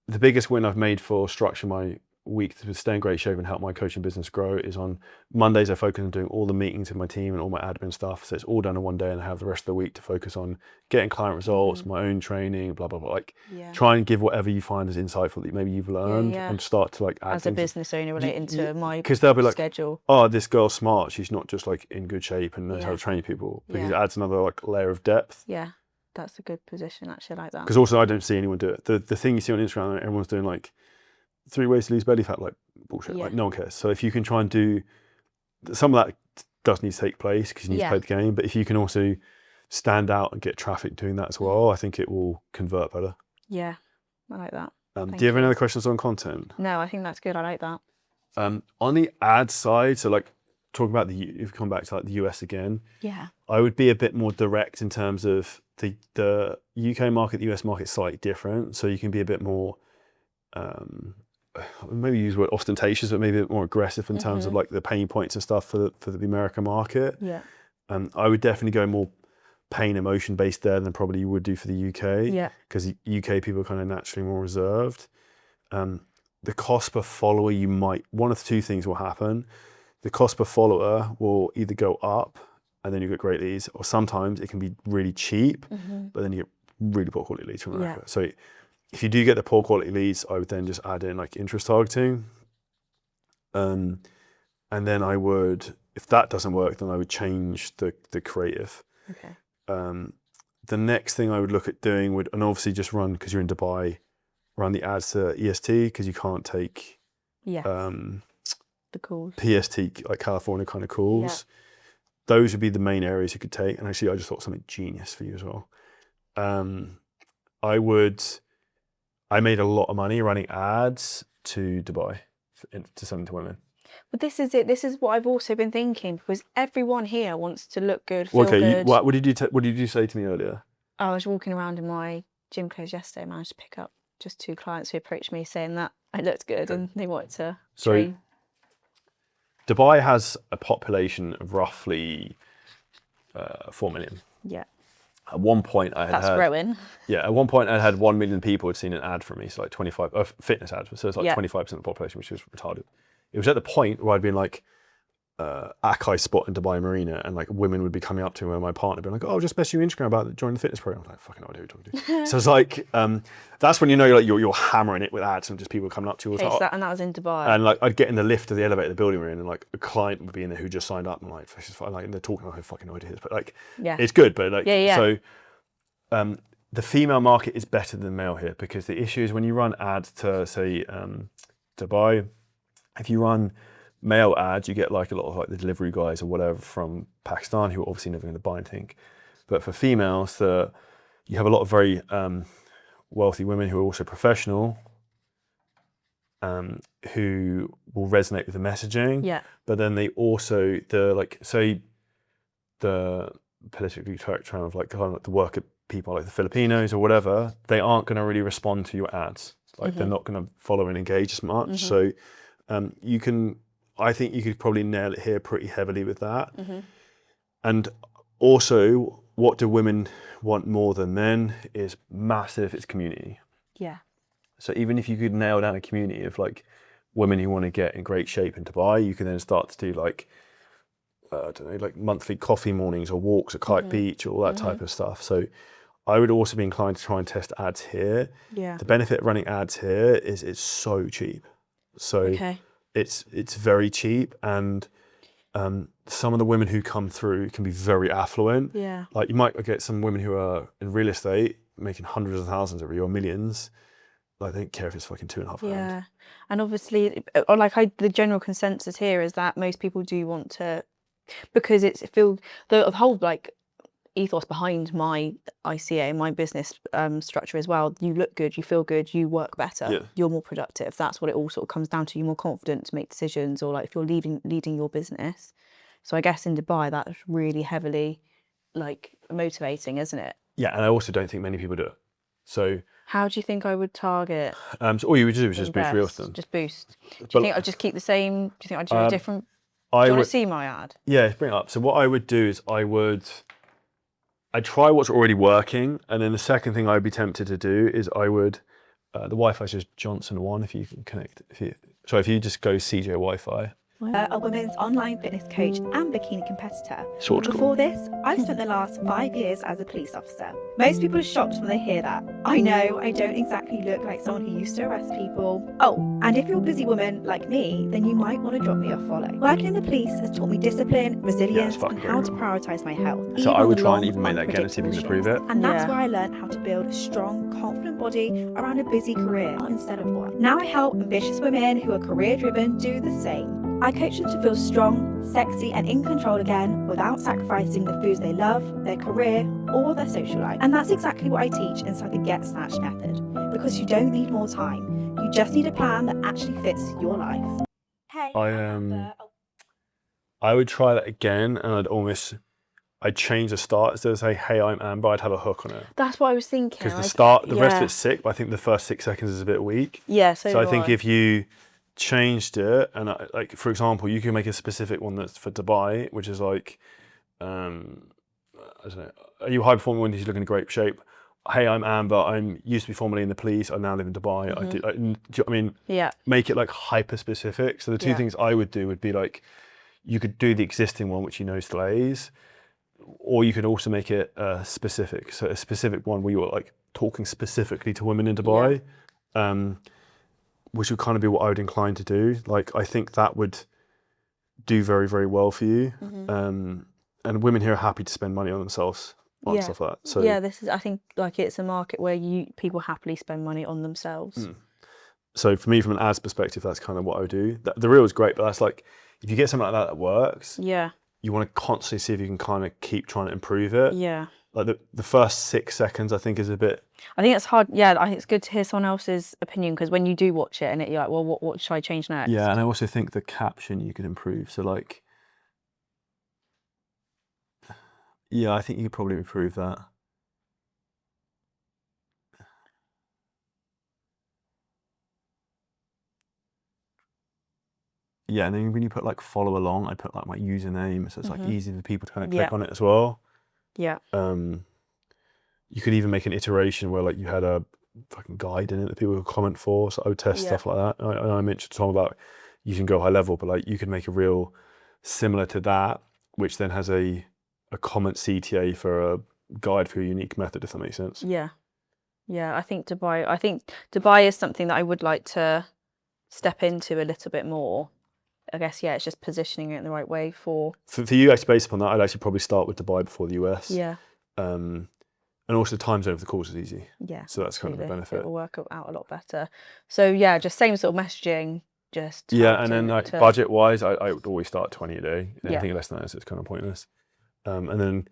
S1: the biggest win I've made for structure my week to stay in great shape and help my coaching business grow is on Mondays. I focus on doing all the meetings with my team and all my admin stuff. So it's all done in one day, and I have the rest of the week to focus on getting client results, my own training, blah, blah, blah. Like try and give whatever you find is insightful that maybe you've learned and start to like add
S2: as a business owner relating to my
S1: because they'll be like,
S2: schedule.
S1: Oh, this girl's smart. She's not just like in good shape and knows how to train people, because it adds another like layer of depth.
S2: That's a good position, actually. I like that.
S1: Because also I don't see anyone do it. The thing you see on Instagram, everyone's doing like 3 ways to lose belly fat, like bullshit.
S2: Yeah.
S1: Like no one cares. So if you can try and do some of that does need to take place because you need to play the game. But if you can also stand out and get traffic doing that as well, I think it will convert better.
S2: Yeah, I like that.
S1: Do you have any other questions on content?
S2: No, I think that's good. I like that.
S1: On the ad side, so like talking about if you come back to like the US again,
S2: Yeah.
S1: I would be a bit more direct in terms of the UK market, the US market is slightly different. So you can be a bit more, maybe use the word ostentatious, but maybe a bit more aggressive in terms of like the pain points and stuff for the American market.
S2: Yeah.
S1: I would definitely go more pain emotion based there than probably you would do for the UK.
S2: Yeah.
S1: Because UK people are kind of naturally more reserved. The cost per follower, one of 2 things will happen. The cost per follower will either go up and then you get great leads, or sometimes it can be really cheap, but then you get really poor quality leads from America. So if you do get the poor quality leads, I would then just add in like interest targeting. And then I would, if that doesn't work, then I would change the creative.
S2: Okay.
S1: The next thing I would look at doing would, and obviously just run, because you're in Dubai, run the ads to EST, because you can't take
S2: the calls.
S1: PST, like California kind of calls. Those would be the main areas you could take. And actually, I just thought something genius for you as well. I made a lot of money running ads to Dubai, to selling to women.
S2: But this is it. This is what I've also been thinking, because everyone here wants to look good, feel good.
S1: What did you say to me earlier?
S2: I was walking around in my gym clothes yesterday, managed to pick up just 2 clients who approached me saying that I looked good and they wanted to train.
S1: Dubai has a population of roughly 4 million.
S2: Yeah.
S1: At one point,
S2: That's growing.
S1: Yeah, at one point, I had 1 million people had seen an ad from me, so like 25 fitness ads. So it's like 25% of the population, which was retarded. It was at the point where I'd been like Akai spot in Dubai Marina, and like women would be coming up to me and my partner being like, "Oh, just messaged you Instagram about joining the fitness program." I was like, "Fucking no idea who you're talking to." So it's like that's when you know you're hammering it with ads and just people coming up to you.
S2: Okay, and that was in Dubai.
S1: And like I'd get in the lift of the elevator, the building we're in, and like a client would be in there who just signed up, and like this is fine. Like and they're talking, I have fucking no idea who it is, but like it's good. But like so, the female market is better than male here, because the issue is when you run ads to say Dubai, if you run male ads, you get like a lot of like the delivery guys or whatever from Pakistan who are obviously never going to buy anything. But for females, you have a lot of very wealthy women who are also professional, who will resonate with the messaging.
S2: Yeah.
S1: But then they also the politically correct term of like kind of like the worker people like the Filipinos or whatever, they aren't going to really respond to your ads. Like they're not going to follow and engage as much. So I think you could probably nail it here pretty heavily with that. And also, what do women want more than men is massive, it's community.
S2: Yeah.
S1: So even if you could nail down a community of like women who want to get in great shape in Dubai, you can then start to do like, I don't know, like monthly coffee mornings or walks at Kite Beach or all that type of stuff. So I would also be inclined to try and test ads here.
S2: Yeah.
S1: The benefit of running ads here is it's so cheap. So it's very cheap, and some of the women who come through can be very affluent.
S2: Yeah.
S1: Like you might get some women who are in real estate making hundreds of thousands every year or millions. Like, they don't care if it's fucking $2.5 grand.
S2: Yeah. And obviously, the general consensus here is that most people do want to, because the whole like ethos behind my ICA, my business structure as well. You look good, you feel good, you work better, you're more productive. That's what it all sort of comes down to. You're more confident to make decisions, or like if you're leading your business. So I guess in Dubai, that's really heavily like motivating, isn't it?
S1: Yeah, and I also don't think many people do it. So
S2: how do you think I would target?
S1: So all you would do is just boost real estate.
S2: Just boost. Do you think I'd just keep the same? Do you think I'd do a different? Do you want to see my ad?
S1: Yeah, bring it up. So what I would do is I'd try what's already working, and then the second thing I'd be tempted to do is I would, the Wi-Fi is just Johnson 1 if you can connect. If you just go CJ Wi-Fi.
S3: A women's online fitness coach and bikini competitor.
S1: Sort of
S3: Before this, I've spent the last 5 years as a police officer. Most people are shocked when they hear that. I know I don't exactly look like someone who used to arrest people. Oh, and if you're a busy woman like me, then you might want to drop me a follow. Working in the police has taught me discipline, resilience, and how to prioritise my health.
S1: So I
S3: on
S1: would
S3: the
S1: try and
S3: long,
S1: even make that again and see if we can improve it.
S3: And that's
S2: Yeah.
S3: where I learned how to build a strong, confident body around a busy career instead of one. Now I help ambitious women who are career-driven do the same. I coach them to feel strong, sexy, and in control again without sacrificing the foods they love, their career, or their social life. And that's exactly what I teach inside the Get Snatched method. Because you don't need more time. You just need a plan that actually fits your life. Hey,
S1: I would try that again, and I'd change the start. Instead of say, "Hey, I'm Amber," I'd have a hook on it.
S2: That's what I was thinking.
S1: Because the
S2: like,
S1: start, the rest of
S2: yeah.
S1: it's sick, but I think the first 6 seconds is a bit weak.
S2: Yeah,
S1: So I think if you changed it, and like for example, you can make a specific one that's for Dubai, which is like, I don't know, are you a high performing woman who's looking in great shape? Hey, I'm Amber. I'm used to be formerly in the police. I now live in Dubai. Do you know what I mean?
S2: Yeah.
S1: Make it like hyper specific. So the two
S2: Yeah.
S1: things I would do would be like, you could do the existing one, which you know slays, or you could also make it specific. So a specific one where you're like talking specifically to women in Dubai, which would kind of be what I would incline to do. Like, I think that would do very, very well for you. And women here are happy to spend money on themselves on stuff like that. So
S2: yeah, this is. I think like it's a market where people happily spend money on themselves.
S1: So for me, from an ads perspective, that's kind of what I would do. The reel is great, but that's like, if you get something like that works,
S2: Yeah.
S1: you want to constantly see if you can kind of keep trying to improve it.
S2: Yeah.
S1: Like the first 6 seconds, I think, is a bit.
S2: I think it's hard. Yeah, I think it's good to hear someone else's opinion because when you do watch it and you're like, well, what should I change next?
S1: Yeah, and I also think the caption you could improve. So like, yeah, I think you could probably improve that. Yeah, and then when you put like follow along, I put like my username, so it's like easy for people to kind of click on it as well.
S2: Yeah.
S1: You could even make an iteration where like you had a fucking guide in it that people would comment for. So I would test stuff like that. I mentioned to Tom about using Go High Level, but like you could make a reel similar to that, which then has a comment CTA for a guide for a unique method, if that makes sense.
S2: Yeah. Yeah, I think Dubai is something that I would like to step into a little bit more. I guess, yeah, it's just positioning it in the right way for
S1: you, actually, based upon that, I'd actually probably start with Dubai before the US.
S2: Yeah.
S1: And also the time zone of the course is easy.
S2: Yeah.
S1: So that's kind of a benefit.
S2: It will work out a lot better. So yeah, just same sort of messaging, just
S1: and then like budget wise, I would always start 20 a day. Anything less than that is it's kind of pointless. And then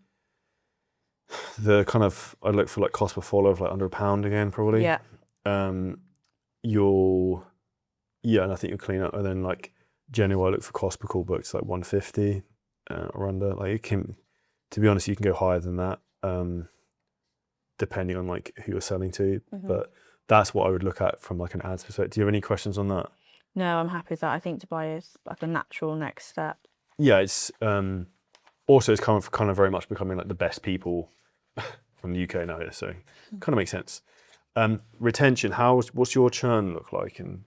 S1: the kind of, I'd look for like cost per follow of like under £1 again, probably.
S2: Yeah.
S1: And I think you'll clean up. And then like generally I look for cost per call book, it's like 150 or under. Like it can, to be honest, you can go higher than that, depending on like who you're selling to. But that's what I would look at from like an ads perspective. Do you have any questions on that?
S2: No, I'm happy with that. I think Dubai is like a natural next step.
S1: Yeah, it's also it's kind of very much becoming like the best people from the UK now, so kind of makes sense. Retention, what's your churn look like? And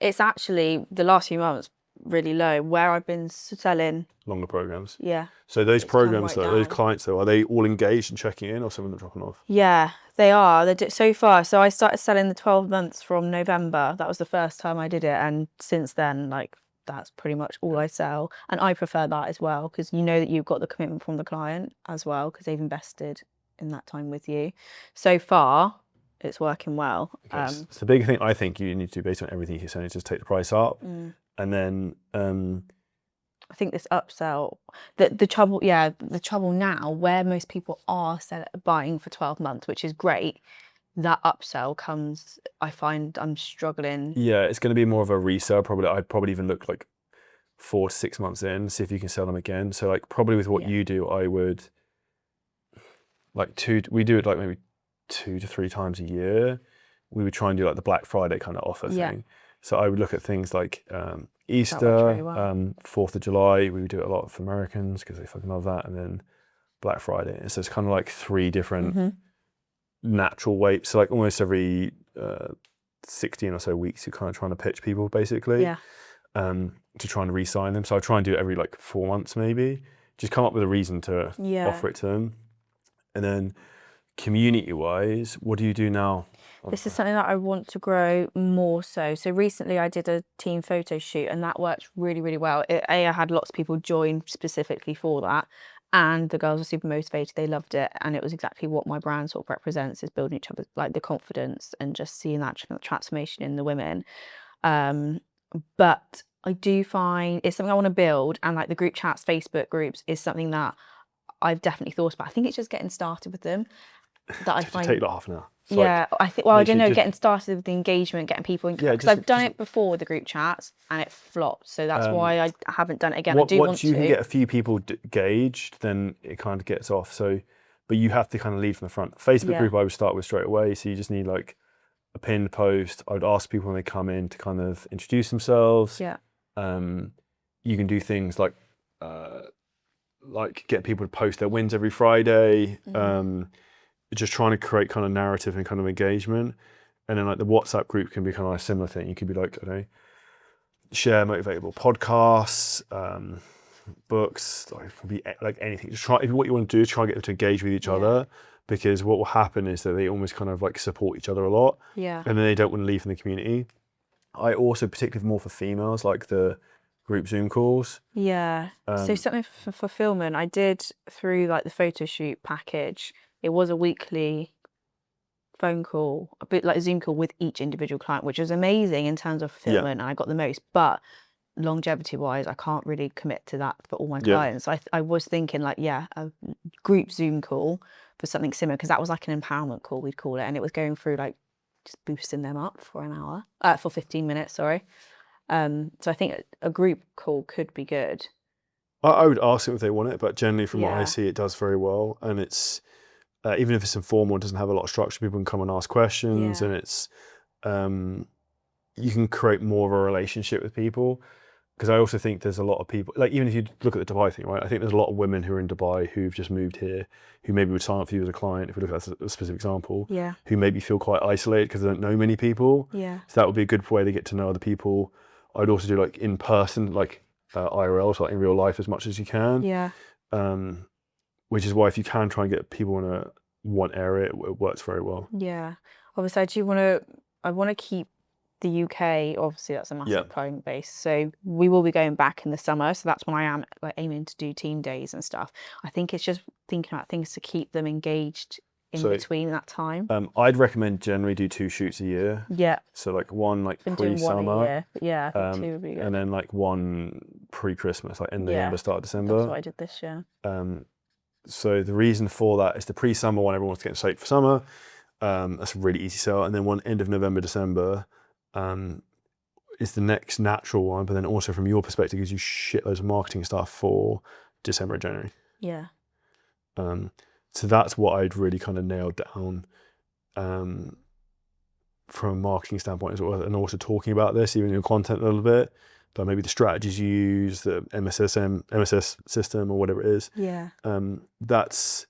S2: it's actually the last few months really low. Where I've been selling
S1: longer programs.
S2: Yeah.
S1: So those programs,
S2: right
S1: those
S2: down.
S1: clients, though, are they all engaged and checking in, or some of them dropping off?
S2: Yeah, they are. So far, so I started selling the 12 months from November. That was the first time I did it, and since then, like that's pretty much all I sell. And I prefer that as well because you know that you've got the commitment from the client as well because they've invested in that time with you. So far, it's working well.
S1: So the big thing I think you need to do based on everything you're saying is just take the price up, and then
S2: I think this upsell, the trouble now where most people are buying for 12 months, which is great. That upsell comes, I find I'm struggling.
S1: Yeah, it's going to be more of a resale. Probably, I'd probably even look like 4 to 6 months in, see if you can sell them again. So like probably with what you do, I would like we do it like maybe 2 to 3 times a year. We would try and do like the Black Friday kind of offer thing. So I would look at things like Easter, 4th of July. We would do it a lot for Americans because they fucking love that. And then Black Friday. So it's kind of like 3 different natural weights. So like almost every 16 or so weeks, you're kind of trying to pitch people basically.
S2: Yeah.
S1: To try and re-sign them. So I try and do it every like 4 months maybe. Just come up with a reason to
S2: Yeah.
S1: offer it to them. And then community-wise, what do you do now?
S2: This is something that I want to grow more so. So recently I did a team photo shoot and that worked really, really well. I had lots of people join specifically for that. And the girls were super motivated. They loved it. And it was exactly what my brand sort of represents, is building each other, like the confidence and just seeing that transformation in the women. But I do find it's something I want to build. And like the group chats, Facebook groups is something that I've definitely thought about. I think it's just getting started with them that I find.
S1: Take like half an hour. It's
S2: Yeah, I think. Well, I don't
S1: literally
S2: know.
S1: just-
S2: Getting started with the engagement, getting people in,
S1: Yeah,
S2: because
S1: just-
S2: I've done
S1: just-
S2: it before with the group chats and it flopped. So that's why I haven't done it again. I
S1: Once
S2: do want
S1: you
S2: to.
S1: can get a few people gauged, then it kind of gets off. So, but you have to kind of lead from the front. Facebook
S2: Yeah.
S1: group I would start with straight away. So you just need like a pinned post. I would ask people when they come in to kind of introduce themselves.
S2: Yeah.
S1: You can do things like get people to post their wins every Friday.
S2: Mm-hmm.
S1: Just trying to create kind of narrative and kind of engagement. And then like the WhatsApp group can be kind of like a similar thing. You could be like, I don't know, share motivatable podcasts, books, like anything. Just try, what you want to do is try and get them to engage with each other, because what will happen is that they almost kind of like support each other a lot.
S2: Yeah.
S1: And then they don't want to leave from the community. I also, particularly more for females, like the group Zoom calls.
S2: Yeah. So something for fulfillment, I did through like the photo shoot package. It was a weekly phone call, a bit like a Zoom call with each individual client, which was amazing in terms of fulfillment, and I got the most. But longevity wise, I can't really commit to that for all my clients. I was thinking like, a group Zoom call for something similar, because that was like an empowerment call, we'd call it, and it was going through like just boosting them up for an hour, for 15 minutes, sorry. So I think a group call could be good.
S1: I would ask them if they want it, but generally from what I
S2: Yeah.
S1: see, it does very well. And it's, even if it's informal, it doesn't have a lot of structure, people can come and ask questions,
S2: Yeah.
S1: and it's, you can create more of a relationship with people. Because I also think there's a lot of people, like even if you look at the Dubai thing, right? I think there's a lot of women who are in Dubai who've just moved here, who maybe would sign up for you as a client, if we look at a specific example,
S2: Yeah.
S1: who maybe feel quite isolated because they don't know many people.
S2: Yeah.
S1: So that would be a good way to get to know other people. I'd also do like in person, like IRL, so like in real life as much as you can.
S2: Yeah.
S1: Which is why if you can try and get people in one area, it works very well.
S2: Yeah. Obviously, I want to keep the UK, obviously that's a massive client base. So we will be going back in the summer. So that's when I am like aiming to do team days and stuff. I think it's just thinking about things to keep them engaged in between that time.
S1: I'd recommend generally do 2 shoots a year.
S2: Yeah.
S1: So like one like
S2: Been doing one a
S1: pre-summer,
S2: year. But yeah, I think 2 would be good.
S1: and then like one pre-Christmas, like end of
S2: Yeah.
S1: November, start of December.
S2: That's what I did this year.
S1: So the reason for that is the pre-summer one, everyone wants to get in shape for summer. That's a really easy sell. And then one end of November, December is the next natural one. But then also from your perspective, gives you shitloads of marketing stuff for December and January.
S2: Yeah.
S1: So that's what I'd really kind of nailed down from a marketing standpoint as well. And also talking about this, even in your content a little bit, but maybe the strategies you use, the MSS system or whatever it is.
S2: Yeah.
S1: That's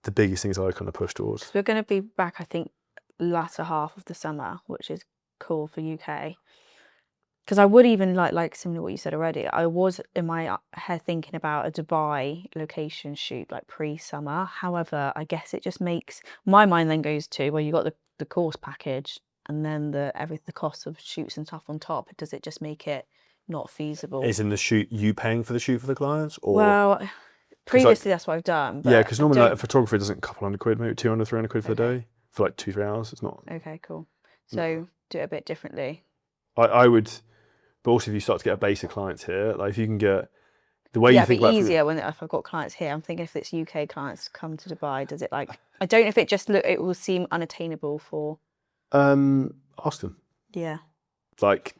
S1: the biggest things I kind of push towards.
S2: So we're going to be back, I think, latter half of the summer, which is cool for UK. Because I would even like similar to what you said already, I was in my head thinking about a Dubai location shoot like pre-summer. However, I guess it just makes my mind then goes to, well, you got the course package and then the cost of shoots and stuff on top. Does it just make it not feasible?
S1: Is in the shoot you paying for the shoot for the clients, or
S2: Well, previously that's what I've done.
S1: yeah, because normally
S2: I
S1: like, a photographer doesn't £200, maybe 200, 300 quid for the day for like 2-3 hours. It's not.
S2: Okay, cool. So do it a bit differently.
S1: I would, but also if you start to get a base of clients here, like if you can get the way you
S2: It'd
S1: think
S2: be
S1: about
S2: easier if I've got clients here. I'm thinking if it's UK clients come to Dubai, does it like? I don't know if it will seem unattainable for.
S1: ask them.
S2: Yeah.
S1: Like,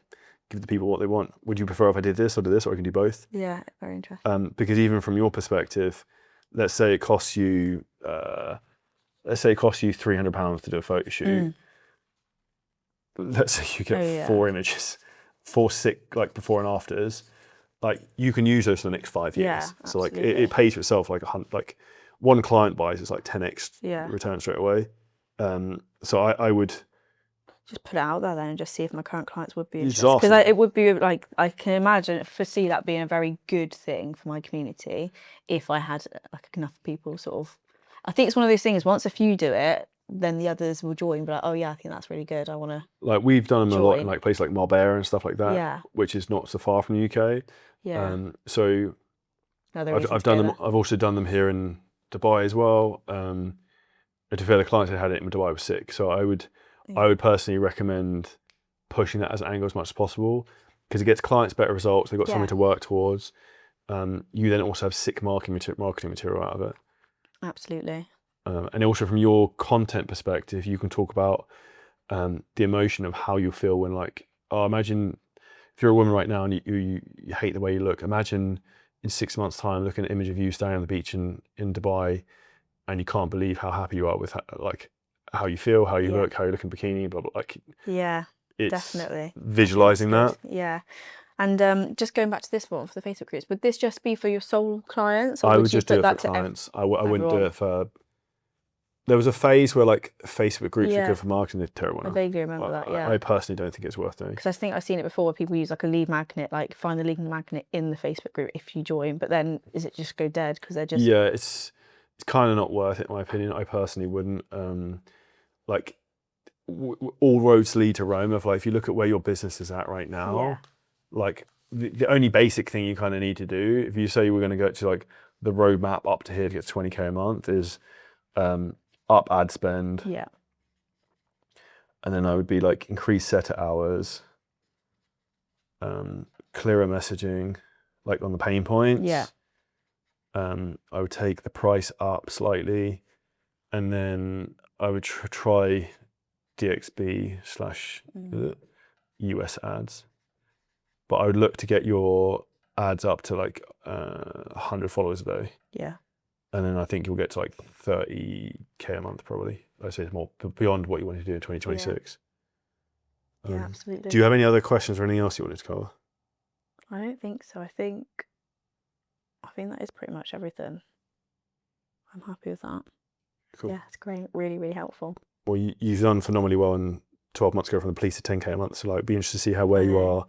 S1: give the people what they want. Would you prefer if I did this, or I can do both?
S2: Yeah, very interesting.
S1: Because even from your perspective, let's say it costs you £300 to do a photo shoot. Let's say you get 4 images, 4 sick like before and afters. Like you can use those for the next 5 years.
S2: Yeah,
S1: so like
S2: absolutely.
S1: it pays for itself. Like one client buys, it's like 10x
S2: Yeah.
S1: return straight away. So I would
S2: just put it out there then and just see if my current clients would be
S1: You just
S2: interested.
S1: ask
S2: Because
S1: them.
S2: it would be like, I can foresee that being a very good thing for my community if I had like enough people sort of. I think it's one of those things, once a few do it, then the others will join, be like, oh yeah, I think that's really good. I want to.
S1: Like we've done them a lot in
S2: Join.
S1: like places like Marbella and stuff like that,
S2: Yeah.
S1: which is not so far from the UK.
S2: Yeah.
S1: So
S2: Another
S1: I've
S2: reason to
S1: done
S2: go
S1: them.
S2: there.
S1: I've also done them here in Dubai as well. And to be fair, the clients that had it in Dubai was sick, so I would personally recommend pushing that as an angle as much as possible, because it gets clients better results. They've got something
S2: Yeah.
S1: to work towards. You then also have sick marketing material out of it.
S2: Absolutely.
S1: And also from your content perspective, you can talk about the emotion of how you feel when, like, imagine if you're a woman right now and you hate the way you look. Imagine in 6 months' time looking at an image of you standing on the beach in Dubai, and you can't believe how happy you are with how you feel, how you
S2: Yeah.
S1: look, how you look in bikini, blah blah. Like,
S2: Yeah.
S1: it's
S2: Definitely.
S1: visualizing that.
S2: Yeah. And just going back to this one for the Facebook groups, would this just be for your sole clients? Or
S1: I would
S2: you
S1: just
S2: put
S1: do it
S2: that
S1: for
S2: to
S1: clients. I wouldn't do
S2: everyone?
S1: it for. There was a phase where like Facebook groups were
S2: Yeah.
S1: good for marketing. They're terrible
S2: I
S1: now.
S2: vaguely remember that, yeah.
S1: I personally don't think it's worth doing.
S2: Because I think I've seen it before where people use like a lead magnet, like find the lead magnet in the Facebook group if you join, but then is it just go dead because they're just.
S1: Yeah, it's kind of not worth it in my opinion. I personally wouldn't. Like all roads lead to Rome. If you look at where your business is at right now,
S2: Yeah.
S1: like the only basic thing you kind of need to do, if you say we're going to go to like the roadmap up to here to get 20k a month, is up ad spend,
S2: Yeah.
S1: and then I would be like increase setter hours, clearer messaging, like on the pain points.
S2: Yeah.
S1: I would take the price up slightly, and then I would try DXB / US ads. But I would look to get your ads up to like 100 followers a day.
S2: Yeah.
S1: And then I think you'll get to like 30k a month probably. I'd say it's more beyond what you wanted to do in 2026.
S2: Yeah, absolutely.
S1: Do you have any other questions or anything else you wanted to cover?
S2: I don't think so. I think that is pretty much everything. I'm happy with that.
S1: Cool.
S2: Yeah, it's great. Really, really helpful.
S1: Well, you've done phenomenally well in 12 months ago from the police to 10k a month. So like, be interested to see where you are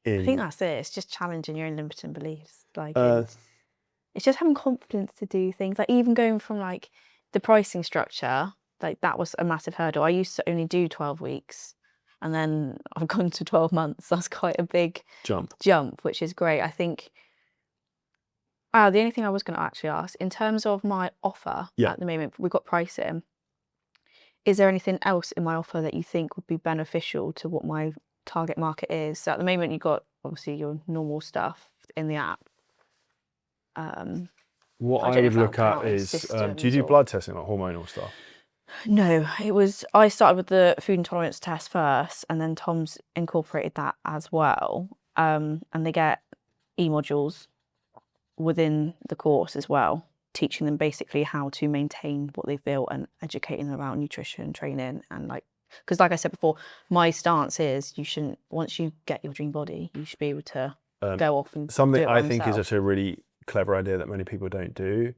S1: in.
S2: I think that's it. It's just challenging your own limiting beliefs. Like it's just having confidence to do things. Like even going from like the pricing structure, like that was a massive hurdle. I used to only do 12 weeks, and then I've gone to 12 months. That's quite a big
S1: jump,
S2: which is great. I think. The only thing I was going to actually ask, in terms of my offer at the moment, we've got pricing. Is there anything else in my offer that you think would be beneficial to what my target market is? So at the moment, you've got obviously your normal stuff in the app.
S1: What
S2: I
S1: I
S2: don't know
S1: would
S2: if that'll
S1: look at
S2: count as
S1: is, do
S2: systems
S1: you do
S2: or-
S1: blood testing, like hormonal stuff?
S2: No, I started with the food intolerance test first, and then Tom's incorporated that as well. And they get e-modules within the course as well, teaching them basically how to maintain what they've built and educating them about nutrition, training, and because like I said before, my stance is you shouldn't, once you get your dream body, you should be able to go off and
S1: Something
S2: do it
S1: I
S2: by
S1: think is
S2: themselves.
S1: actually a really clever idea that many people don't do,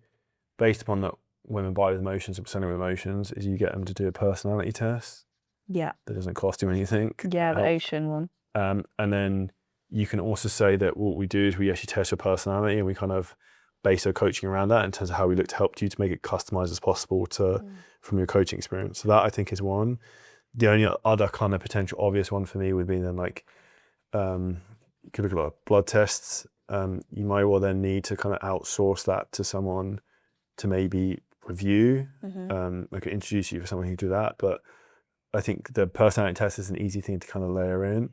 S1: based upon that women buy with emotions and presenting with emotions, is you get them to do a personality test
S2: Yeah,
S1: that doesn't cost you anything.
S2: the ocean one.
S1: And then you can also say that what we do is we actually test your personality, and we kind of base our coaching around that in terms of how we look to help you to make it customized as possible from your coaching experience. So that I think is one. The only other kind of potential obvious one for me would be then like, you could look at like blood tests. You might well then need to kind of outsource that to someone to maybe review. I could introduce you for someone who can do that, but I think the personality test is an easy thing to kind of layer in.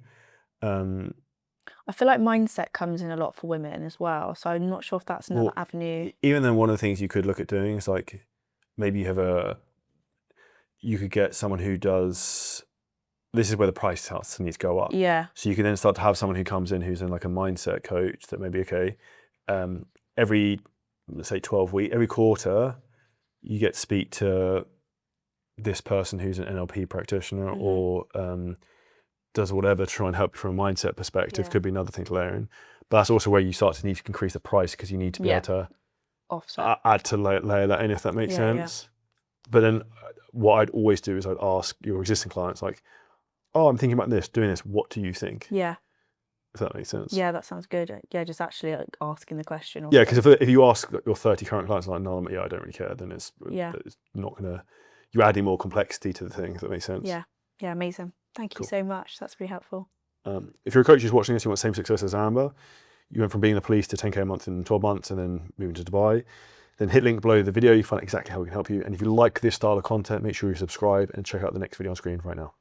S2: I feel like mindset comes in a lot for women as well, so I'm not sure if that's another avenue.
S1: Even then, one of the things you could look at doing is like maybe you could get someone who does. This is where the price starts to need to go up.
S2: Yeah.
S1: So you can then start to have someone who comes in who's in like a mindset coach that maybe every, let's say 12 weeks, every quarter, you get to speak to this person who's an NLP practitioner or does whatever to try and help you from a mindset perspective. Could be another thing to layer in. But that's also where you start to need to increase the price, because you need to be able to
S2: offset.
S1: add to layer that in, if that makes sense. But then what I'd always do is I'd ask your existing clients, like, oh, I'm thinking about this, doing this. What do you think?
S2: Yeah.
S1: If that makes sense.
S2: Yeah, that sounds good. Yeah, just actually like asking the question. Or
S1: Yeah, because if you ask like, your 30 current clients, like, no, yeah, I don't really care, then it's not going to, you're adding more complexity to the thing, if that makes sense.
S2: Yeah. Yeah, amazing. Thank you
S1: Cool.
S2: so much. That's really helpful.
S1: If you're a coach who's watching this, you want the same success as Amber, you went from being in the police to 10K a month in 12 months and then moving to Dubai, then hit link below the video, you find out exactly how we can help you. And if you like this style of content, make sure you subscribe and check out the next video on screen right now.